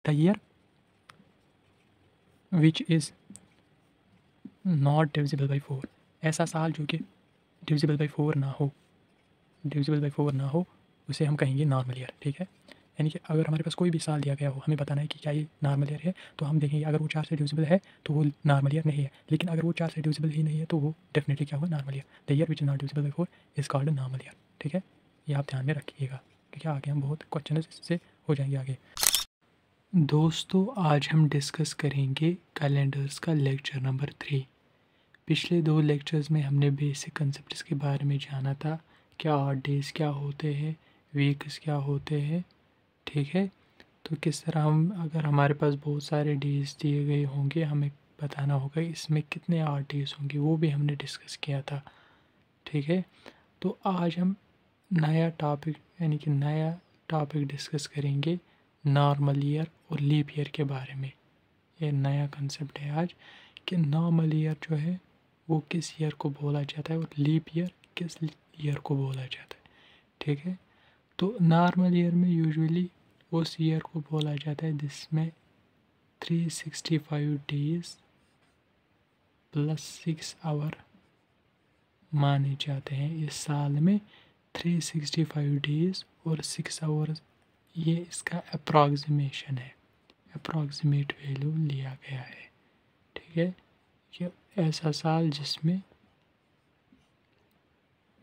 The year which is not divisible by 4, ऐसा साल जो कि डिविजिबल बाई 4 ना हो, डिविजिबल बाई 4 ना हो, उसे हम कहेंगे नॉर्मल ईयर। ठीक है, यानी कि अगर हमारे पास कोई भी साल दिया गया हो, हमें बताना है कि क्या ये नॉर्मल ईयर है, तो हम देखेंगे अगर वो 4 से डिविजिबल है तो वो नॉर्मल ईयर नहीं है, लेकिन अगर वो 4 से डिविजिबल ही नहीं है तो वो डेफिनेटली क्या होगा, normal year. The year which is not divisible by 4 is called normal year. ठीक है, ये आप ध्यान में रखिएगा क्योंकि आगे हम बहुत क्वेश्चन इससे हो जाएंगे आगे। दोस्तों आज हम डिस्कस करेंगे कैलेंडर्स का लेक्चर नंबर 3। पिछले 2 लेक्चर्स में हमने बेसिक कंसेप्ट्स के बारे में जाना था, क्या ऑड डेज क्या होते हैं, वीक्स क्या होते हैं। ठीक है, तो किस तरह हम, अगर हमारे पास बहुत सारे डेज दिए गए होंगे, हमें बताना होगा इसमें कितने ऑड डेज होंगे, वो भी हमने डिस्कस किया था। ठीक है, तो आज हम नया टॉपिक यानी कि नया टॉपिक डिस्कस करेंगे नॉर्मल ईयर और लीप ईयर के बारे में। ये नया कंसेप्ट है आज कि नॉर्मल ईयर जो है वो किस ईयर को बोला जाता है और लीप ईयर किस ईयर को बोला जाता है। ठीक है, तो नॉर्मल ईयर में यूजुअली उस ईयर को बोला जाता है जिसमें 365 डेज प्लस 6 आवर माने जाते हैं। इस साल में 365 डेज और 6 आवर्स, ये इसका अप्रॉक्सीमेशन है, अप्रॉक्सीमेट वैल्यू लिया गया है। ठीक है, कि ऐसा साल जिसमें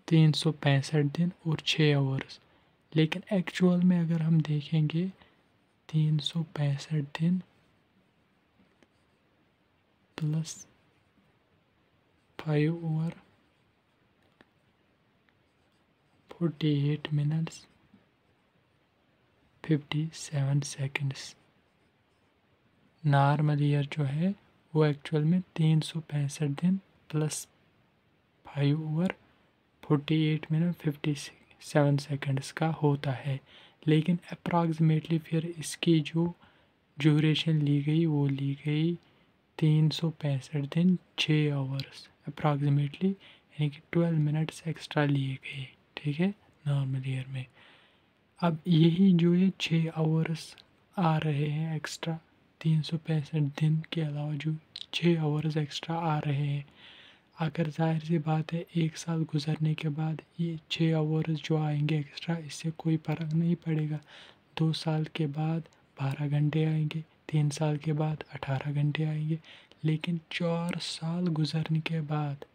365 दिन और 6 आवर्स, लेकिन एक्चुअल में अगर हम देखेंगे 365 दिन plus 5 over 48 minutes 57 seconds. Normal year जो है वो एक्चुअल में 365 दिन प्लस 5 ओवर 48 मिनट 57 सेकंड्स का होता है, लेकिन अप्रॉक्सीमेटली फिर इसकी जो ड्यूरेशन ली गई वो ली गई 365 दिन 6 आवर्स अप्रॉक्सीमेटली, यानी कि 12 मिनट्स एक्स्ट्रा लिए गए। ठीक है, नॉर्मल ईयर में अब यही जो ये 6 आवर्स आ रहे हैं एक्स्ट्रा, 365 दिन के अलावा जो 6 आवर्स एक्स्ट्रा आ रहे हैं, अगर जाहिर सी बात है 1 साल गुजरने के बाद ये 6 आवर्स जो आएंगे एक्स्ट्रा, इससे कोई फ़र्क नहीं पड़ेगा। 2 साल के बाद 12 घंटे आएंगे, 3 साल के बाद 18 घंटे आएंगे, लेकिन 4 साल गुजरने के बाद,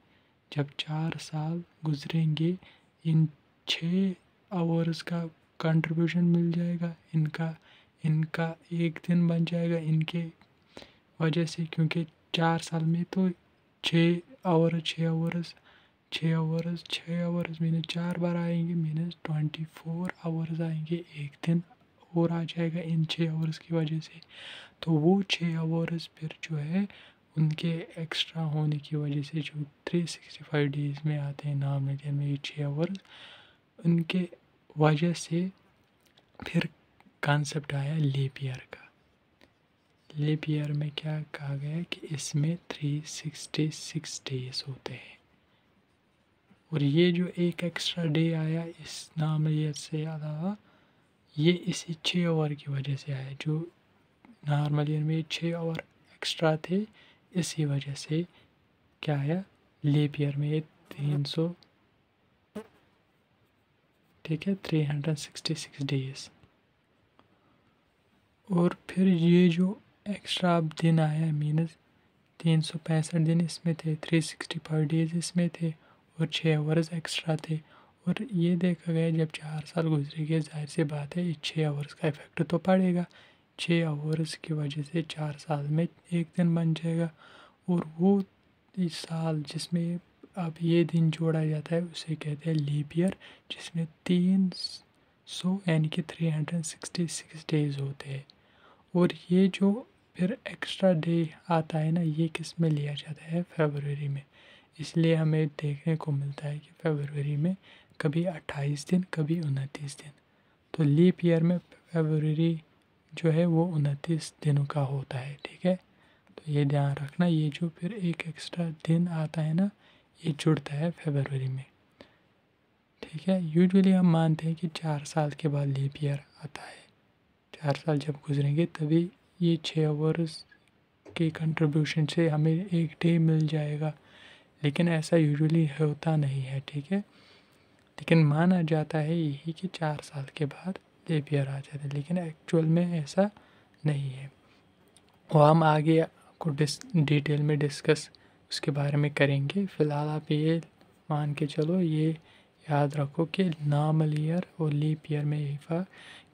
जब 4 साल गुजरेंगे, इन 6 आवर्स का कंट्रीब्यूशन मिल जाएगा, इनका इनका एक दिन बन जाएगा इनके वजह से, क्योंकि 4 साल में तो 6 आवर 6 आवर्स मीनस 4 बार आएंगे, मीनस 24 आवर्स आएंगे, एक दिन और आ जाएगा इन 6 आवर्स की वजह से। तो वो 6 आवर्स फिर जो है उनके एक्स्ट्रा होने की वजह से जो 365 डेज़ में आते हैं नॉर्मल ईयर में, ये 6 आवर्स, उनके वजह से फिर कॉन्सेप्ट आया लीप ईयर का। लीप ईयर में क्या कहा गया है कि इसमें 366 डेज होते हैं, और ये जो एक एक्स्ट्रा डे आया इस नॉर्मल ईयर से अलावा, ये इसी 6 आवर की वजह से आया। जो नॉर्मल ईयर में 6 आवर एक्स्ट्रा थे, इसी वजह से क्या आया, लीप ईयर में ये 300, ठीक है, 366 डेज। और फिर ये जो एक्स्ट्रा अब दिन आया मीनस 365 दिन इसमें थे, 365 डेज इसमें थे, और 6 आवर्स एक्स्ट्रा थे। और ये देखा गया जब 4 साल गुजरेंगे, जाहिर सी बात है 6 आवर्स का इफेक्ट तो पड़ेगा। 6 आवर्स की वजह से 4 साल में एक दिन बन जाएगा, और वो इस साल जिसमें अब ये दिन जोड़ा जाता है उसे कहते हैं लीप ईयर, जिसमें 300 यानी कि 366 डेज होते हैं। और ये जो फिर एक्स्ट्रा डे आता है ना, ये किस में लिया जाता है, फरवरी में। इसलिए हमें देखने को मिलता है कि फरवरी में कभी 28 दिन कभी 29 दिन। तो लीप ईयर में फरवरी जो है वो 29 दिनों का होता है। ठीक है, तो ये ध्यान रखना, ये जो फिर एक एक्स्ट्रा दिन आता है ना, ये जुड़ता है फरवरी में। ठीक है, यूजुअली हम मानते हैं कि 4 साल के बाद लीप ईयर आता है, 4 साल जब गुजरेंगे तभी ये 6 आवर्स के कंट्रीब्यूशन से हमें एक डे मिल जाएगा, लेकिन ऐसा यूजुअली होता नहीं है, ठीक है। लेकिन माना जाता है यही कि 4 साल के बाद लीप ईयर आ जाता है, लेकिन एक्चुअल में ऐसा नहीं है। और हम आगे को डिटेल में डिस्कस उसके बारे में करेंगे। फ़िलहाल आप ये मान के चलो, ये याद रखो कि नॉर्मल ईयर और लीप ईयर में यही फ़र्क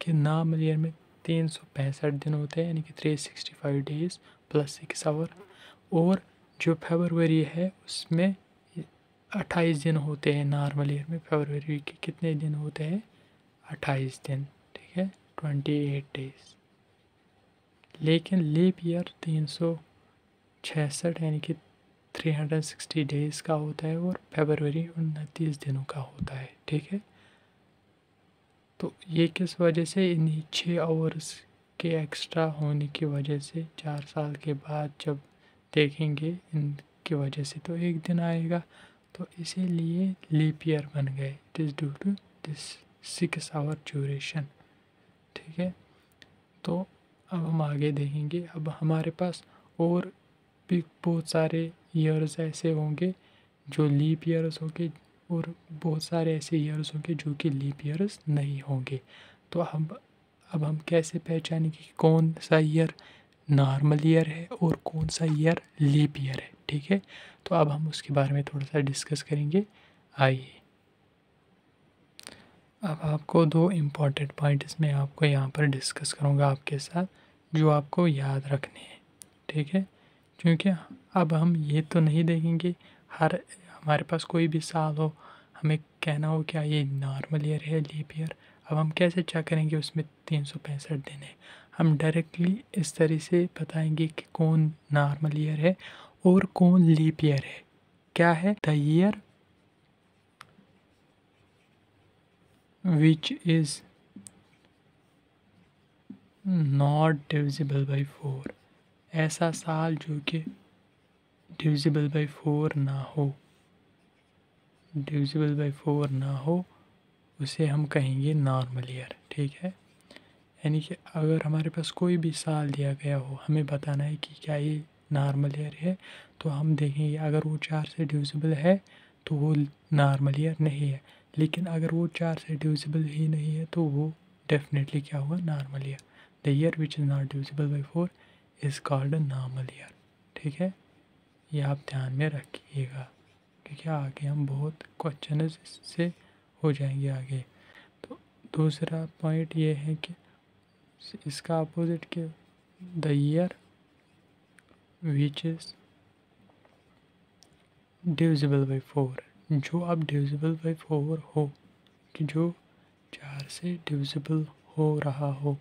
कि नॉर्मल ईयर में 365 दिन होते हैं, यानी कि 365 डेज़ प्लस 6 आवर, और जो फरवरी है उसमें 28 दिन होते हैं। नॉर्मल ईयर में फरवरी के कितने दिन होते हैं? 28 दिन, ठीक है, 28 डेज़। लेकिन लीप ईयर 366 यानी कि 360 डेज़ का होता है, और फरवरी 29 दिनों का होता है, ठीक है। तो ये किस वजह से? इन्हीं 6 आवर्स के एक्स्ट्रा होने की वजह से 4 साल के बाद जब देखेंगे इनकी वजह से तो एक दिन आएगा, तो इसीलिए लीप ईयर बन गए। It is due to this 6 hour duration, ठीक है। तो अब हम आगे देखेंगे। अब हमारे पास और भी बहुत सारे ईयर्स ऐसे होंगे जो लीप ईयर्स होंगे, और बहुत सारे ऐसे ईयर्स होंगे जो कि लीप ईयर्स नहीं होंगे। तो अब हम कैसे पहचानेंगे कि कौन सा ईयर नॉर्मल ईयर है और कौन सा ईयर लीप ईयर है, ठीक है। तो अब हम उसके बारे में थोड़ा सा डिस्कस करेंगे। आइए, अब आपको 2 इम्पॉर्टेंट पॉइंट्स मैं आपको यहाँ पर डिस्कस करूँगा आपके साथ, जो आपको याद रखने हैं, ठीक है। क्योंकि अब हम ये तो नहीं देखेंगे हर हमारे पास कोई भी साल हो, हमें कहना हो क्या ये नॉर्मल ईयर है लीप ईयर। अब हम कैसे चेक करेंगे उसमें 365 दिन है? हम डायरेक्टली इस तरह से बताएंगे कि कौन नॉर्मल ईयर है और कौन लीप ईयर है। क्या है? The year which is not divisible by 4, ऐसा साल जो कि डिविजिबल बाई 4 ना हो, डिविजिबल बाई 4 ना हो, उसे हम कहेंगे नॉर्मल ईयर, ठीक है। यानी कि अगर हमारे पास कोई भी साल दिया गया हो, हमें बताना है कि क्या ये नॉर्मल ईयर है, तो हम देखेंगे अगर वो 4 से डिविजिबल है तो वो नॉर्मल ईयर नहीं है, लेकिन अगर वो 4 से डिविजिबल ही नहीं है तो वो डेफिनेटली क्या हुआ? Normal year. The year which is not divisible by 4 is called a normal year, ठीक है। ये आप ध्यान में रखिएगा, क्योंकि आगे हम बहुत क्वेश्चन इससे हो जाएंगे आगे। तो दूसरा पॉइंट ये है कि इसका अपोजिट के the year which is divisible by 4, जो अब डिविजिबल बाई 4 हो, कि जो 4 से डिविजिबल हो रहा हो,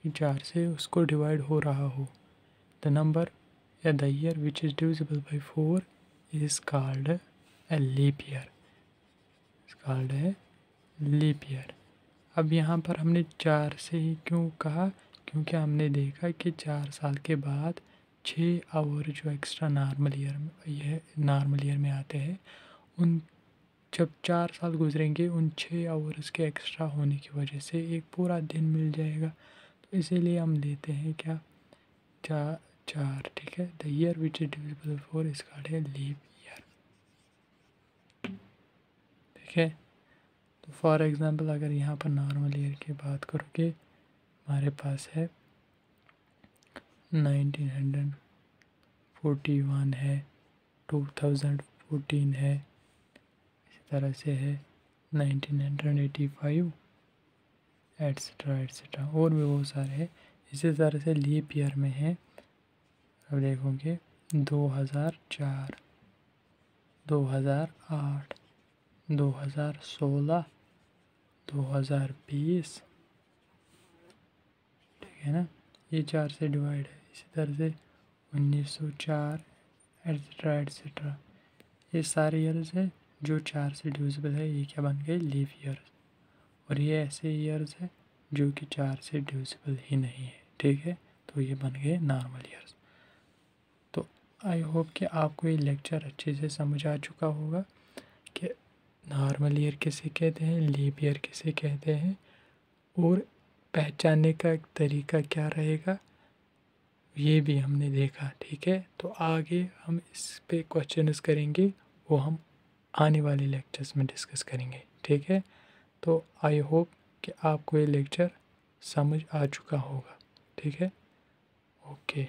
कि 4 से उसको डिवाइड हो रहा हो, द नंबर या the year which is divisible by 4 is called a leap year, is called a leap year. अब यहाँ पर हमने 4 से ही क्यों कहा? क्योंकि हमने देखा कि 4 साल के बाद 6 आवर जो एक्स्ट्रा नॉर्मल ईयर में आते हैं, उन जब 4 साल गुजरेंगे उन 6 आवर्स के एक्स्ट्रा होने की वजह से एक पूरा दिन मिल जाएगा। तो इसीलिए हम लेते हैं क्या? 4, ठीक है। The year which is divisible 4 is called है लीप ईयर, ठीक है। तो फॉर एग्ज़ाम्पल अगर यहाँ पर नॉर्मल ईयर की बात करोगे, हमारे पास है 1941 है, 2014 है, इसी तरह से है 1985 एट्सट्रा एट्सट्रा, और भी बहुत सारे हैं। इसी तरह से लीप ईयर में है, अब देखोगे 2004, 2008, 2016, 2020, ठीक है ना, ये 4 से डिवाइड है। इसी तरह से 1904 एट्सट्रा एट्सट्रा, ये सारे ईयर्स है जो 4 से डिविजिबल है, ये क्या बन गए? Leap years. और ये ऐसे ईयर्स है जो कि 4 से डिविजिबल ही नहीं है, ठीक है, तो ये बन गए नॉर्मल ईयर्स। तो आई होप कि आपको ये लेक्चर अच्छे से समझ आ चुका होगा कि नॉर्मल ईयर किसे कहते हैं, लीप ईयर किसे कहते हैं, और पहचानने का एक तरीका क्या रहेगा ये भी हमने देखा, ठीक है। तो आगे हम इस पे क्वेश्चंस करेंगे, वो हम आने वाले लेक्चर्स में डिस्कस करेंगे, ठीक है। तो आई होप कि आपको ये लेक्चर समझ आ चुका होगा, ठीक है। ओके।